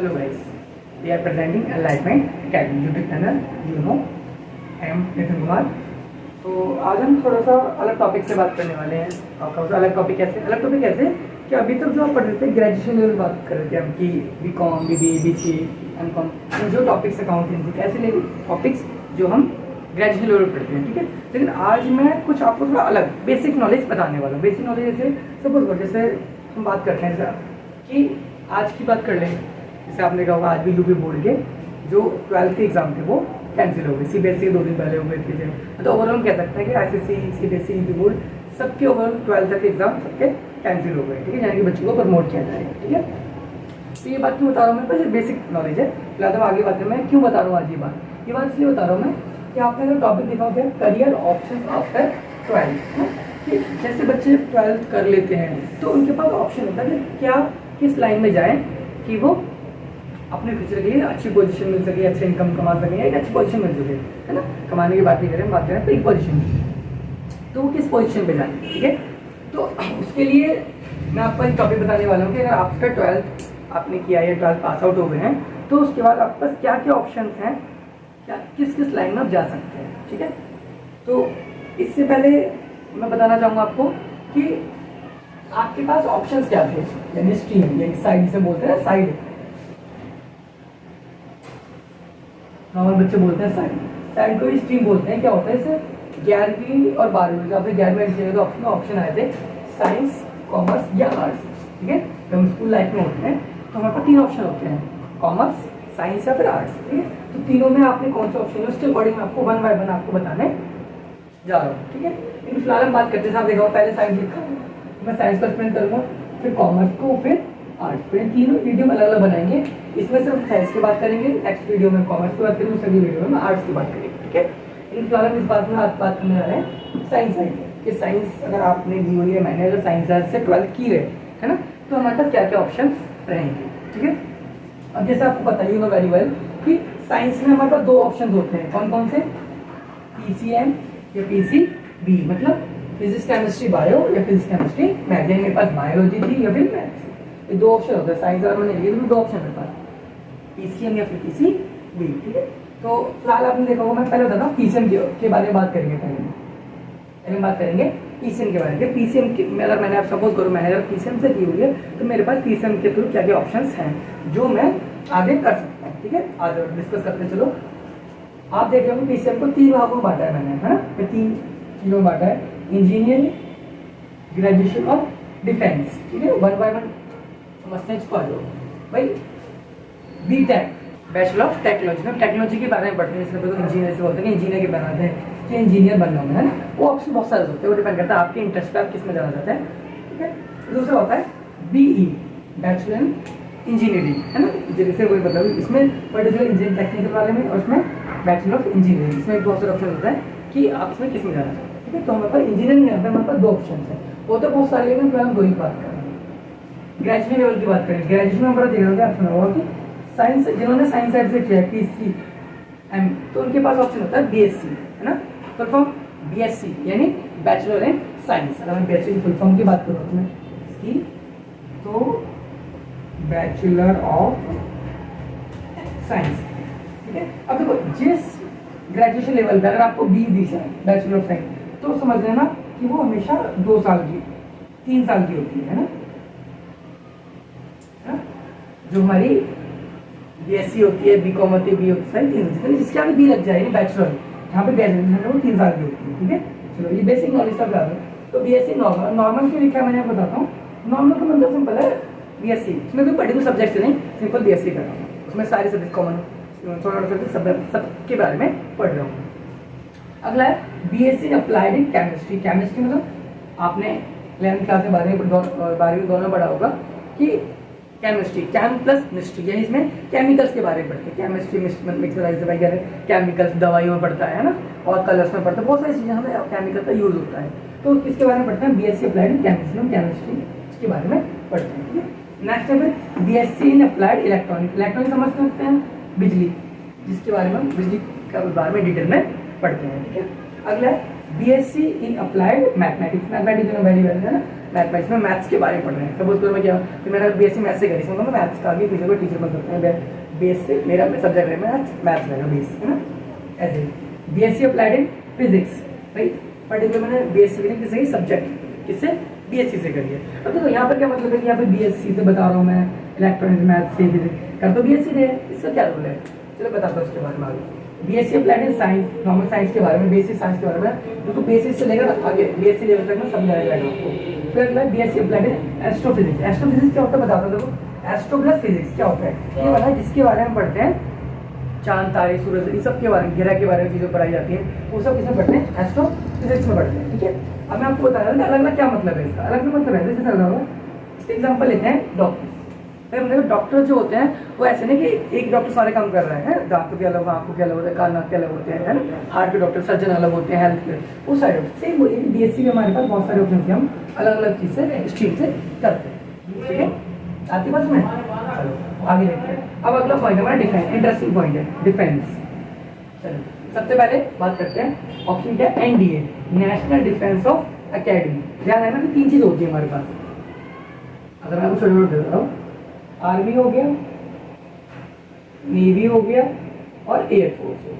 Hello guys, we are presenting Enlightenment Academy YouTube channel. You know, I am Nitin Kumar. तो आज हम थोड़ा सा अलग टॉपिक से बात करने वाले हैं। और अलग टॉपिक कैसे कि अभी तक जो आप पढ़ रहे थे ग्रेजुएशन लेवल बात कर रहे थे हम कि BCom, BBA, BCA, MCom, जो टॉपिक्स अकाउंटेंसी ऐसे लेवल टॉपिक्स जो हम ग्रेजुएशन लेवल पढ़ते हैं, ठीक है। लेकिन आज मैं कुछ आपको थोड़ा अलग बेसिक नॉलेज बताने वाला हूँ। बेसिक नॉलेज जैसे सपोज जैसे हम बात करते हैं कि आज की बात कर लें, जैसे आपने कहा होगा आज भी यूपी बोर्ड के जो 12th के एग्जाम थे वो कैंसिल हो गए। CBSE के 2 दिन पहले हो गए थे। तो ओवरऑल कह सकते हैं कि ICSE, CBSE, यूपी बोर्ड सबके ओवरऑल 12th तक के एग्जाम सबके कैंसिल हो गए, ठीक है। यानी कि बच्चों को प्रमोट किया जाएगा, ठीक है। तो ये बात क्यों बता रहा हूँ मैं, बस बेसिक नॉलेज है। फिलहाल तो आगे बात करें, मैं क्यों बता रहा हूँ आज ये बात इसलिए बता रहा हूँ मैं कि आपने जो टॉपिक देखा होगा करियर ऑप्शन आफ्टर 12th, कि जैसे बच्चे 12th कर लेते हैं तो उनके पास ऑप्शन होता है कि क्या किस लाइन में जाएं कि वो अपने फ्यूचर के लिए अच्छी पोजीशन मिल सके, अच्छा इनकम कमा सके, एक अच्छी पोजीशन मिल सके, है ना। कमाने की बात नहीं करें, बात करें तो एक पोजीशन, तो वो किस पोजीशन पे जाए, ठीक है। तो उसके लिए मैं आपको एक टॉपिक बताने वाला हूँ कि अगर आफ्टर 12th आपने किया या 12th पास आउट हो गए हैं तो उसके बाद आपके पास क्या क्या ऑप्शन हैं, क्या किस किस लाइन में आप जा सकते हैं, ठीक है। तो इससे पहले मैं बताना चाहूँगा आपको कि आपके पास ऑप्शंस क्या थे, यानी स्ट्रीम, यानी साइड से बोलते हैं साइड, नॉर्मल बच्चे बोलते हैं साइड को ही स्ट्रीम बोलते हैं। क्या होता है इसे 11वीं और 12वीं जब आपने 11वीं एडिशन तो ऑप्शन आए थे साइंस, कॉमर्स या आर्ट्स, ठीक है। जब हम स्कूल लाइफ में होते हैं तो हमारे पास 3 ऑप्शन होते हैं, कॉमर्स, साइंस या फिर आर्ट्स, ठीक है। तो तीनों में आपने कौन सा ऑप्शन है उसके अकॉर्डिंग मैं आपको 1 बाय 1 आपको बताने जा रहा हूँ, ठीक है। लेकिन फिलहाल हम बात करते हैं, आप देखा पहले साइंस लिखा है, मैं साइंस को एक्सप्लेन करूँगा, फिर कॉमर्स को, फिर आर्ट्स, फिर तीनों वीडियो में अलग अलग बनाएंगे। इसमें सिर्फ साइंस की बात करेंगे, नेक्स्ट वीडियो में कॉमर्स की बात करेंगे, सभी वीडियो में आर्ट्स की बात करेंगे, ठीक है। लेकिन फिलहाल हम इस बात में आज बात करने जा रहे हैं साइंस साइड कि साइंस अगर आपने दी हुई है, मैंने अगर साइंस से 12th की है ना, तो हमारे पास क्या क्या ऑप्शन रहेंगे, ठीक है। अब जैसे आपको पता ही होगा वेरी वेल कि साइंस में हमारे पास 2 ऑप्शन होते हैं, कौन कौन से, PCM या PCB, मतलब फिजिक्स केमिस्ट्री बायो या फिजिक्स केमिस्ट्री मैथ, यानी मेरे पास बायोलॉजी थी या फिर मैथ्स, ये 2 ऑप्शन होते हैं साइंस और मैंने लिए 2 ऑप्शन मेरे पास, PCM या फिर PCB, ठीक है। तो फिलहाल आपने देखा होगा, मैं पहले बताता हूँ PCM के बारे में बात करेंगे, पहले बात करेंगे PCM के बारे में। PCM में अगर मैंने आप सपोज करूँ मैंने अगर PCM से की हुई है तो मेरे पास PCM के थ्रू क्या क्या ऑप्शन हैं जो मैं आगे कर सकता हूँ, ठीक है। आज डिस्कस करते चलो। आप देख रहे हो PCM को 3 भागों में बांटा है मैंने, है ना, 3 चीज़ों में बांटा है, इंजीनियरिंग, ग्रेजुएशन और डिफेंस, ठीक है। 1 बाय 1 समझते हैं इसको। आ जाओ भाई, BTech बैचलर ऑफ टेक्नोलॉजी में टेक्नोलॉजी के बारे में पढ़ते हैं, इसमें तो इंजीनियर से बोलते हैं इंजीनियर के बनाते हैं कि इंजीनियर बनना है ना। वो ऑप्शन बहुत सारे होते हैं, वो डिपेंड करता है आपके इंटरेस्ट पे आप किस में जाना चाहते हैं, ठीक है। दूसरा होता है BE बैचलर इन इंजीनियरिंग, है ना, जैसे वही मतलब इसमें पर्टिकुलर इंजीनियरिंग टेक्निकल वाले में और उसमें बैचलर ऑफ इंजीनियरिंग, इसमें बहुत सारे ऑप्शन होता है कि आप इसमें किस में जाना चाहते हैं, ठीक है। तो हमारे पास इंजीनियरिंग यहाँ पे हमारे पास 2 ऑप्शन है, वो तो बहुत सारे, लेकिन हम 2 ही बात कर रहे हैं। ग्रेजुएशन लेवल की बात करें, ग्रेजुएशन में हमारा देख रहे हो आप सुना होगा कि साइंस, जिन्होंने साइंस साइड से किया है PCM, तो उनके पास ऑप्शन होता है BSc, है ना, फुल फॉर्म BSc यानी बैचलर इन साइंस। अगर मैं बैचलर की फुल फॉर्म की बात करूँ मैं इसकी, तो बैचलर ऑफ साइंस, ठीक है। अब देखो जिस ग्रेजुएशन लेवल पे अगर आपको B दी है बैचलर ऑफ साइंस, तो समझ लेना कि वो हमेशा 2 साल की 3 साल की होती है ना। जो हमारी BSc होती है, BCom होती है, B होती है, 3 साल, जिसके आगे B लग जाएगी बैचलर, यहाँ पे ग्रेजुएशन है वो 3 साल की होती है, ठीक है। चलो ये बेसिक नॉलेज सब याद है। तो BSc नॉर्मल क्यों लिखा है मैंने बताता हूँ। नॉर्मल का मतलब सिंपल है BSc, इसमें कोई पर्टिकुलर सब्जेक्ट नहीं, सिंपल BSc कर रहा हूँ, उसमें सारे सब्जेक्ट कॉमन सबके बारे में पढ़ रहा हूँ। अगला है BSc in applied in chemistry. Chemistry मतलब आपने 11th क्लास में 12वीं दोनों पढ़ा होगा कि केमिस्ट्री, कैम प्लस मिस्ट्री, यानी इसमें केमिकल्स के बारे में पढ़ते हैं। केमिस्ट्री मिक्सराइज वगैरह केमिकल्स दवाइयों में पढ़ता है ना, और कलर्स में पढ़ता है, बहुत सारी चीज़ें हमें केमिकल का यूज होता है। तो किसके बारे में पढ़ते हैं, BSc अप्लाइड इन केमिस्ट्री, हम केमिस्ट्री के बारे में पढ़ते हैं, ठीक है। नेक्स्ट है BSc in applied electronic. Electronic समझ सकते हैं बिजली, जिसके बारे में बिजली के बारे में डिटेल में पढ़ते हैं, ठीक है। अगला है BSc in applied mathematics. Mathematics में वेरी वेल है ना, मैथमेटिक्स में मैथ्स के बारे में पढ़ रहे हैं। सपोज करो मैं क्या कि मेरा बीएससी मैथ्स से करी, समझो मैं मैथ्स का आगे फ्यूचर को टीचर बन सकते हैं, बेस से मेरा सब्जेक्ट है मैथ्स रहेगा बेस, है ना। ऐसे BSc applied in physics, right, particular मैंने बीएससी करी किसी सब्जेक्ट, किससे, बीएससी से करी है। अब देखो यहाँ पर क्या मतलब है कि यहाँ पे बीएससी से बता रहा हूँ मैं, इलेक्ट्रॉनिक्स मैथ्स से फिजिक्स कर, तो बीएससी है, इसका क्या रोल है, चलो बताता हूँ उसके बारे में आगे। BSc applied in science, normal science के बारे में, बेसिक साइंस के बारे में, बिल्कुल बेसिक से लेकर आगे बीएससी लेवल तक में समझाया जाएगा आपको। फिर अगला BSc applied in astrophysics. Astrophysics क्या होता है बताता हूँ, देखो एस्ट्रो प्लस फिजिक्स क्या होता है, ये वाला जिसके बारे में पढ़ते हैं चांद तारे सूरज, इन सब के बारे में, ग्रह के बारे में चीज़ें पढ़ाई जाती हैं, वो सब किसमें पढ़ते हैं, एस्ट्रो फिजिक्स में पढ़ते हैं, ठीक है। अब मैं आपको बता रहा हूँ अलग अलग क्या मतलब है इसका, अलग अलग मतलब है जैसे लगा हुआ, इसका एग्जाम्पल लेते हैं डॉक्टर। मतलब डॉक्टर जो होते हैं वो ऐसे नहीं कि एक डॉक्टर सारे काम कर रहे हैं, दांतों के अलग, आंखों के अलग होते हैं, कान नाक के अलग होते हैं, है ना, हार्ट के डॉक्टर, सर्जन अलग होते हैं, हेल्थ के वो सारे सेम बोलिए। बीएससी में हमारे पास बहुत सारे ऑप्शन के हम अलग अलग चीज़ से स्ट्रीम से करते हैं, ठीक है। आपके पास में चलो आगे देखते हैं। अब अगला पॉइंट हमारा डिफेंस, इंटरेस्टिंग पॉइंट है डिफेंस। चलो सबसे पहले बात करते हैं ऑप्शन क्या है, NDA, national defence of academy. ध्यान है ना कि 3 चीज़ होती है हमारे पास, अगर मैं आपको छोटे छोटे दे रहा हूँ, आर्मी हो गया, नेवी हो गया और एयरफोर्स हो गया,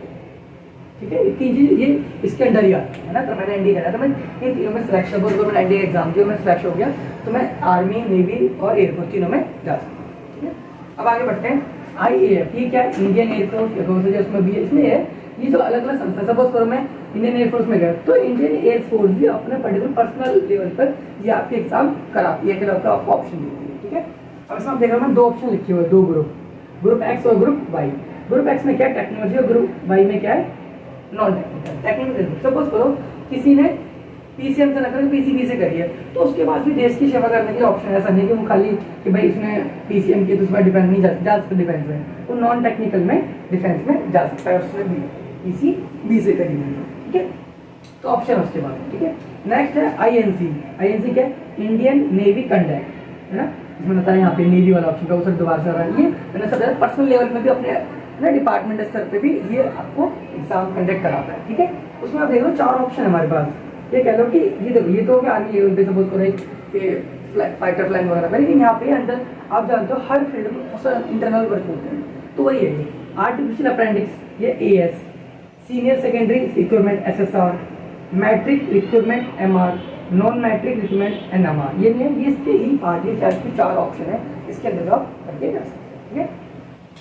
ठीक है। ये 3 चीज़ ये इसके अंडर ही आती है ना। तो मैंने एनडीए करा, तो मैं इन तीनों में सिलेक्शन, बोल मैंने एनडीए एग्जाम दिया, मैं सिलेक्शन हो गया, तो मैं आर्मी, नेवी और एयरफोर्स तीनों में जा सकता हूँ, ठीक है। अब आगे बढ़ते हैं, IAF, ये क्या है, इंडियन एयरफोर्स, इसमें भी इसमें है, ये जो अलग अलग संस्था, सपोज करो मैं इंडियन एयरफोर्स में गया, तो इंडियन एयरफोर्स भी अपने पर्टिकुलर पर्सनल लेवल पर ये आपके एग्जाम कराती है, आपको ऑप्शन देती है, ठीक है। अब इसमें आप देख रहे हो मैं 2 ऑप्शन लिखे हुए, 2 ग्रुप एक्स और ग्रुप वाई। ग्रुप एक्स में क्या है, टेक्नोलॉजी, और ग्रुप वाई में क्या है, नॉन टेक्निकल। टेक्निकल सपोज करो किसी ने पीसीएम से न करके पीसीबी से करी है, तो उसके बाद भी देश की सेवा करने के लिए ऑप्शन ऐसा नहीं कि वो खाली कि भाई इसने पीसीएम की तो उसमें डिफेंस नहीं जा सकता, डिफेंस में वो नॉन टेक्निकल में डिफेंस में जा सकता है, उसने पीसीबी से करी है, ठीक है। तो ऑप्शन उसके बाद, ठीक है। नेक्स्ट है आईएनसी क्या है, इंडियन नेवी कंडक्ट, है ना, इसमें बताया यहाँ पे नेवी वाला ऑप्शन का, वो सर दोबारा से आ रहा है, ये मैंने सब पर्सनल लेवल में भी अपने ना डिपार्टमेंट स्तर पे भी ये आपको एग्जाम कंडक्ट कराता है, ठीक है। उसमें आप देख लो 4 ऑप्शन है हमारे पास। ये कह लो कि ये देखो, ये तो हो गया आर्मी लेवल पे, सपोज करो कि फाइटर फ्लाइंग वगैरह का, लेकिन यहाँ पे अंदर आप जानते हो हर फील्ड में इंटरनल वर्क होते हैं, तो वही है ये आर्टिफिशियल अप्रेंटिस, ये AS, senior secondary recruitment SSR, matric recruitment MR, non matric recruitment NMR, ये नहीं है, ये इसके ही पार्ट, ये 4 ऑप्शन है, इसके अंदर आप करके जा सकते हैं, ठीक है।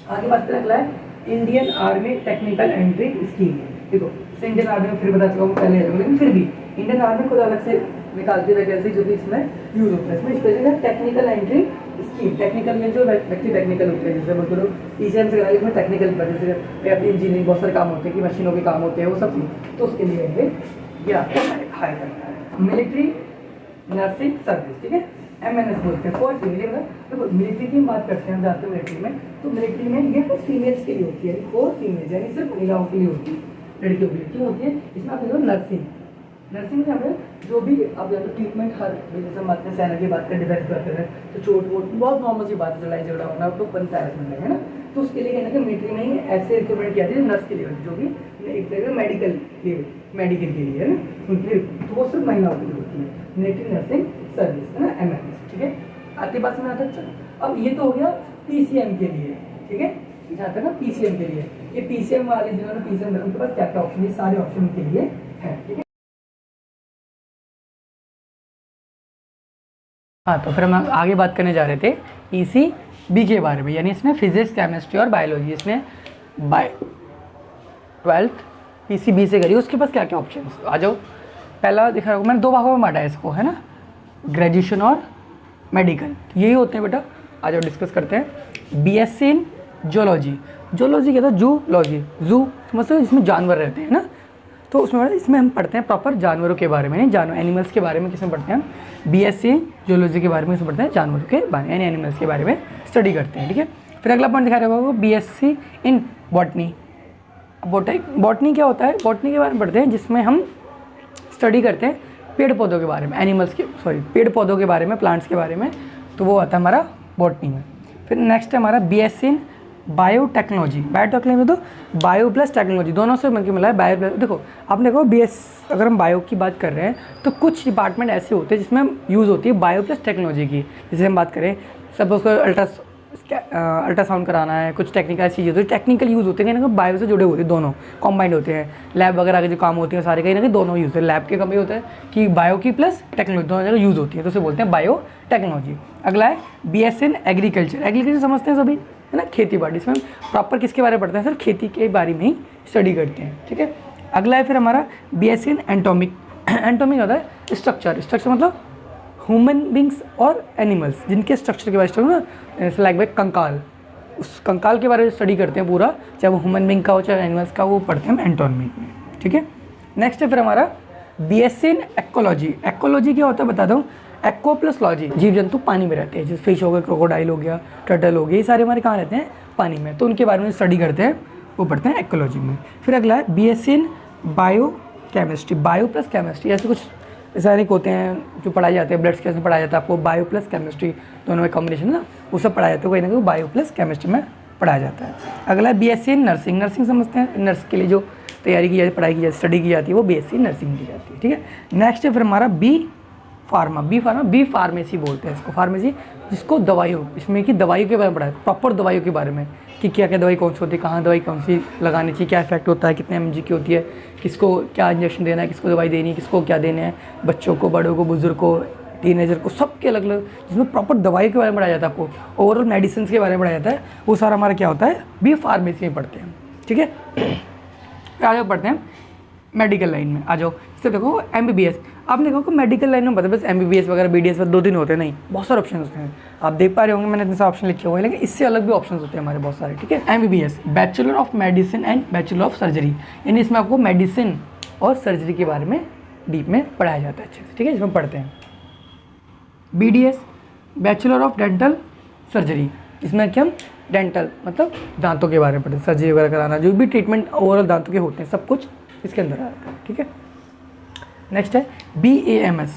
आगे बात करें अगला है Indian army technical entry scheme. देखो इंडियन आर्मी में फिर बता चुका हूँ पहले, लेकिन फिर भी इंडियन आर्मी खुद अलग से निकालती है वैकेंसी जो भी इसमें यूज होता है। इसमें special technical entry scheme, technical में जो व्यक्ति टेक्निकल होते हैं, जैसे बोलो पीसीएम से कराई में टेक्निकल पर, जैसे अपनी इंजीनियरिंग बहुत सारे काम होते हैं कि मशीनों के काम होते हैं, वो सब चीज़, तो उसके लिए ये आपको हाई करना है। मिलिट्री नर्सिंग सर्विस, ठीक है, MNS बोलते हैं, फोर्स मिलिट्री। देखो मिलिट्री की बात करते हैं हम जाते हैं मिलिट्री में, तो मिलिट्री में ये तो फीमेल्स के लिए होती है, 4 फीमेल्स यानी सिर्फ महिलाओं के लिए होती है, लड़कियों के लिए क्यों होती है। इसमें आप देखो नर्सिंग में हमें जो भी अब ट्रीटमेंट, हर जैसे हम अपने सेना की बात करें, डिफेंस करते हैं, तो चोट वोट बहुत नॉर्मल सी बात है, लड़ाई झगड़ा होना तो बनता है इसमें, है ना। तो उसके लिए कहना कि मिलिट्री में ही ऐसे रिक्रूटमेंट किया जाता है नर्स के लिए, जो भी एक तरह का मेडिकल के लिए है ना, उनके लिए, तो वो सिर्फ महिलाओं के लिए होती है, मिलिट्री नर्सिंग सर्विस, है ना, MNS, ठीक है। आते पास में आता है। अब ये तो हो गया PCM के लिए, ठीक है, यहाँ तक ना PCM के लिए, ये PCM वाले जिन्होंने PCM उनके पास क्या क्या ऑप्शन है, सारे ऑप्शन के लिए है, ठीक है। हाँ, तो फिर हम आगे बात करने जा रहे थे ECB के बारे में, यानी इसमें फिजिक्स, केमिस्ट्री और बायोलॉजी, इसमें 12th PCB से करी, उसके पास क्या क्या ऑप्शन आ जाओ। पहला दिखा रहा मैंने 2 भागों में बांटा है इसको, है ना, ग्रेजुएशन और मेडिकल, यही होते हैं बेटा। आ जाओ डिस्कस करते हैं। BSc इन जूलॉजी, जूलॉजी क्या था, जूलॉजी, जू समझते हो जिसमें जानवर रहते हैं ना, तो उसमें इसमें हम पढ़ते हैं प्रॉपर जानवरों के बारे में, नहीं जानवर एनिमल्स के बारे में किसमें पढ़ते हैं हम, BSc जूलॉजी के बारे में किसमें पढ़ते हैं, जानवरों के बारे में यानी एनिमल्स के बारे में स्टडी करते हैं, ठीक है। फिर अगला पॉइंट दिखा रहा होगा BSc इन बॉटनी। बॉटनी क्या होता है, बॉटनी के बारे में पढ़ते हैं जिसमें हम स्टडी करते हैं पेड़ पौधों के बारे में, पेड़ पौधों के बारे में, प्लांट्स के बारे में, तो वो आता है हमारा बॉटनी में। फिर नेक्स्ट है हमारा BSc इन बायोटेक्नोलॉजी, बायोटेक्नोलॉजी में तो बायो प्लस टेक्नोलॉजी दोनों से मिलकर मिला है बायो प्लस। देखो आपने देखो BS अगर हम बायो की बात कर रहे हैं तो कुछ डिपार्टमेंट ऐसे होते हैं जिसमें यूज़ होती है बायो प्लस टेक्नोलॉजी की। जैसे हम बात करें सपोज को अल्ट्रासाउंड कराना है, कुछ टेक्निकल चीज़ होती है, टेक्निकल यूज़ होते हैं, कहीं ना कहीं बायो से जुड़े होते हैं, दोनों कॉम्बाइंड होते हैं। लैब वगैरह के जो काम होते हैं सारे कहीं ना कहीं दोनों यूज़ होते हैं। लैब के कम ये होता है कि बायो की प्लस टेक्नोलॉजी दोनों जगह यूज़ होती है, तो उसे बोलते हैं बायो टेक्नोलॉजी। अगला है BS इन एग्रीकल्चर, एग्रीकल्चर समझते हैं सभी है ना, खेती बाड़ी। इसमें प्रॉपर किसके बारे में पढ़ते हैं सर, खेती के बारे में ही स्टडी करते हैं, ठीक है। अगला है फिर हमारा BS इन एंटोमिक, एंटोमिक होता है स्ट्रक्चर, स्ट्रक्चर मतलब ह्यूमन बींग्स और एनिमल्स जिनके स्ट्रक्चर के बारे में, जैसे लाइक भाई कंकाल, उस कंकाल के बारे में स्टडी करते हैं पूरा, चाहे वो ह्यूमन बींग का हो चाहे एनिमल्स का, वो पढ़ते हैं एंटोमिक में, ठीक है। नेक्स्ट है फिर हमारा BS इन एक्कोलॉजी, एक्कोलॉजी क्या होता है बता दूँ, एक्को प्लस लॉजी, जीव जंतु पानी में रहते हैं, जैसे फिश हो गया, क्रोकोडाइल हो गया, टर्टल हो गया, ये सारे हमारे कहाँ रहते हैं, पानी में, तो उनके बारे में स्टडी करते हैं, वो पढ़ते हैं एक्कोलॉजी में। फिर अगला है BS in biochemistry, bio plus chemistry, ऐसे कुछ रासायनिक होते हैं जो पढ़ाए जाते हैं, ब्लड कैसे पढ़ाया जाता है आपको, बायो प्लस केमिस्ट्री दोनों में कॉम्बिनेशन है ना, वो सब पढ़ाया जाता है, कहीं ना कहीं बायो प्लस केमिस्ट्री में पढ़ाया जाता है। अगला है BS इन नर्सिंग, नर्सिंग समझते हैं, नर्स के लिए जो तैयारी की जाती है, पढ़ाई की जाती है, स्टडी की जाती है, वो BS इन नर्सिंग की जाती है, ठीक है। नेक्स्ट है फिर हमारा बी फार्मा, बी फार्मेसी बोलते हैं इसको, फार्मेसी जिसको दवाइयों, इसमें कि दवाइयों के बारे में पढ़ाया, प्रॉपर दवाइयों के बारे में कि क्या क्या दवाई कौन सी होती है, कहाँ दवाई कौन सी लगानी चाहिए, क्या इफेक्ट होता है, कितने mg की होती है, किसको क्या इंजेक्शन देना है, किसको दवाई देनी है, किसको क्या देना है, बच्चों को, बड़ों को, बुजुर्ग को, टीनेजर को, सबके अलग अलग, जिसमें प्रॉपर दवाई के बारे में पढ़ाया जाता है आपको, ओवरऑल मेडिसिन के बारे में पढ़ाया जाता है, वो सारा हमारा क्या होता है बी फार्मेसी में पढ़ते हैं, ठीक है। फिर आगे पढ़ते हैं मेडिकल लाइन में, आ जाओ। जैसे देखो MBBS, आपने देखो कि मेडिकल लाइन में पता बस MBBS वगैरह BDS वगैरह 2 दिन होते हैं, नहीं बहुत सारे ऑप्शन होते हैं, आप देख पा रहे होंगे मैंने इतने सारे ऑप्शन लिखे हुए हैं, लेकिन इससे अलग भी ऑप्शन होते हैं हमारे बहुत सारे, ठीक है। MBBS bachelor of medicine and bachelor of surgery, यानी इसमें आपको मेडिसिन और सर्जरी के बारे में डीप में पढ़ाया जाता है अच्छे से, ठीक है, इसमें पढ़ते हैं। BDS bachelor of dental surgery, इसमें कि हम डेंटल मतलब दांतों के बारे में पढ़ते हैं, सर्जरी वगैरह कराना, जो भी ट्रीटमेंट ओवरऑल दांतों के होते हैं सब कुछ इसके अंदर आता है, ठीक है। नेक्स्ट है BAMS,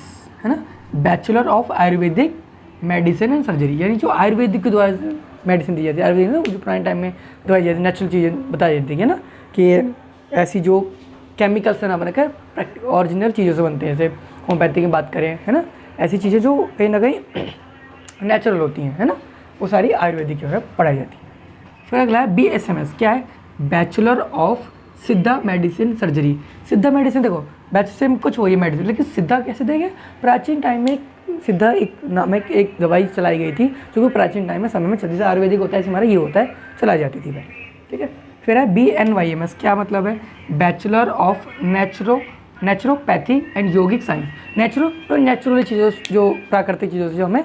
है ना, bachelor of Ayurvedic medicine and surgery, यानी जो आयुर्वेदिक के द्वारा मेडिसिन दी जाती है, आयुर्वेदिक ना जो पुराने टाइम में दवाई जाती है, नेचुरल चीज़ें बताई जाती है ना, कि ऐसी जो केमिकल से ना बनकर ओरिजिनल चीज़ों से बनते हैं, जैसे होम्योपैथी की बात करें, है ना, ऐसी चीज़ें जो कहीं ना कहीं नेचुरल होती हैं, है ना, वो सारी आयुर्वेदिक की पढ़ाई जाती है। फिर अगला है BSMS, क्या है, बैचलर ऑफ सिद्धा मेडिसिन सर्जरी, सिद्धा मेडिसिन देखो बैचलर कुछ वही मेडिसिन, लेकिन सिद्धा कैसे देंगे, प्राचीन टाइम में सिद्धा एक नामक एक दवाई चलाई गई थी जो कि प्राचीन टाइम में समय में चलती थी, आयुर्वेदिक होता है हमारा ये होता है, चलाई जाती थी पहले, ठीक है। फिर है BNYMS, क्या मतलब है, bachelor of naturopathy and yogic science, natural चीज़ों जो प्राकृतिक चीज़ों से जो हमें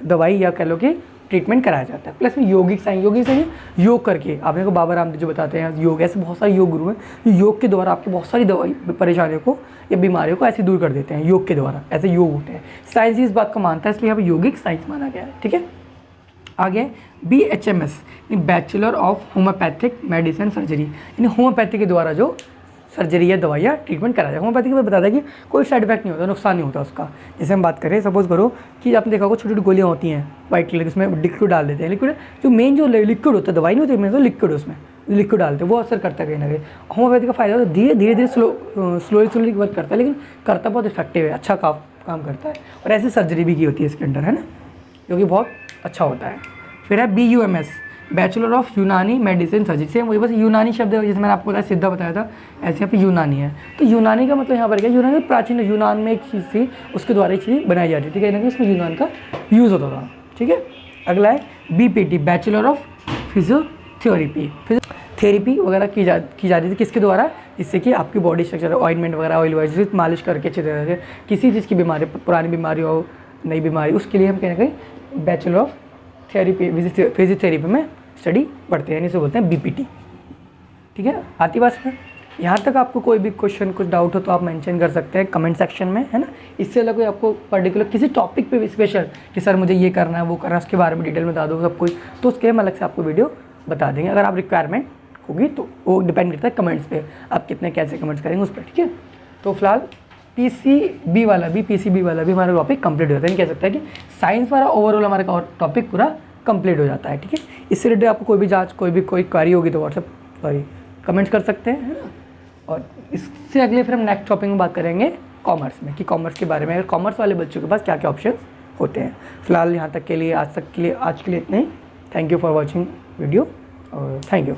दवाई या कह लो कि ट्रीटमेंट कराया जाता है, प्लस में योगिक साइंस योग करके, आपने को बाबा रामदेव जो बताते हैं योग, ऐसे बहुत सारे योग गुरु हैं जो योग के द्वारा आपकी बहुत सारी दवाई परेशानियों को या बीमारियों को ऐसे दूर कर देते हैं, योग के द्वारा, ऐसे योग होते हैं। साइंस इस बात को मानता है, इसलिए यहाँ पर योगिक साइंस माना गया है, ठीक है। आगे BHMS bachelor of homeopathic medicine surgery, यानी होम्योपैथी के द्वारा जो सर्जरी या दवाइयाँ ट्रीटमेंट कराया जाए। होम्योपैथी के बाद बताता है कि कोई साइड इफेक्ट नहीं होता, नुकसान नहीं होता उसका। जैसे हम बात करें, सपोज करो कि आपने देखा होगा छोटी छोटी गोलियाँ होती हैं वाइट कलर, उसमें लिक्विड डाल देते हैं, लिक्विड जो मेन जो लिक्विड होता है, दवाई नहीं होती मेन, तो लिक्विड उसमें लिक्विड डालते हैं, वो असर करता है कहीं ना कहीं। होम्योपैथी का फायदा होता है धीरे धीरे स्लोली वर्क करता है, लेकिन करता बहुत इफेक्टिव है, अच्छा काम करता है। और ऐसी सर्जरी भी की होती है इसके अंदर, है ना, जो कि बहुत अच्छा होता है। फिर है BUMS बैचलर ऑफ यूनानी मेडिसिन सर्जरी, सेम वही बस यूनानी शब्द है, जैसे मैंने आपको बताया सिद्धा बताया था, ऐसे यहाँ पे यूनानी है। तो यूनानी का मतलब यहाँ पर क्या, यूनानी प्राचीन यूनान में एक चीज़ थी, उसके द्वारा ये चीज़ बनाई जाती थी, कहीं ना कहीं उसमें यूनान का यूज़ होता था, ठीक है। अगला है BPT बैचलर ऑफ फिजियोथेरेपी वगैरह की जाती थी, किसके द्वारा, जिससे कि आपकी बॉडी स्ट्रक्चर ऑइंटमेंट वगैरह ऑयल वाइज मालिश करके अच्छे तरह से किसी चीज़ की बीमारी, पुरानी बीमारी हो नई बीमारी, उसके लिए हम कहीं ना कहीं बैचलर ऑफ थेरेपी फिजियोथेरेपी में स्टडी पढ़ते हैं, इसे बोलते हैं BPT, ठीक है। आती बात में यहाँ तक आपको कोई भी क्वेश्चन कुछ डाउट हो तो आप मेंशन कर सकते हैं कमेंट सेक्शन में, है ना। इससे अलग कोई आपको पर्टिकुलर किसी टॉपिक पे भी स्पेशल कि सर मुझे ये करना है वो करना है, उसके बारे में डिटेल में बता दो सब कुछ, तो उसके हम अलग से आपको वीडियो बता देंगे, अगर आप रिक्वायरमेंट होगी तो। वो डिपेंड करता है कमेंट्स पे, आप कितने कैसे कमेंट्स करेंगे उस पर, ठीक है। तो फिलहाल PCB वाला भी हमारा टॉपिक कंप्लीट हो जाता है, नहीं कह सकता है कि साइंस वाला ओवरऑल हमारा टॉपिक पूरा कंप्लीट हो जाता है, ठीक है। इससे रिलेटेड आपको कोई भी जांच कोई क्वारी होगी तो कमेंट्स कर सकते हैं, है ना। और इससे अगले फिर हम नेक्स्ट टॉपिक में बात करेंगे कॉमर्स में, कि कॉमर्स के बारे में कॉमर्स वाले बच्चों के पास क्या क्या ऑप्शन होते हैं। फिलहाल यहाँ तक के लिए आज के लिए इतना ही। Thank you for watching video और थैंक यू।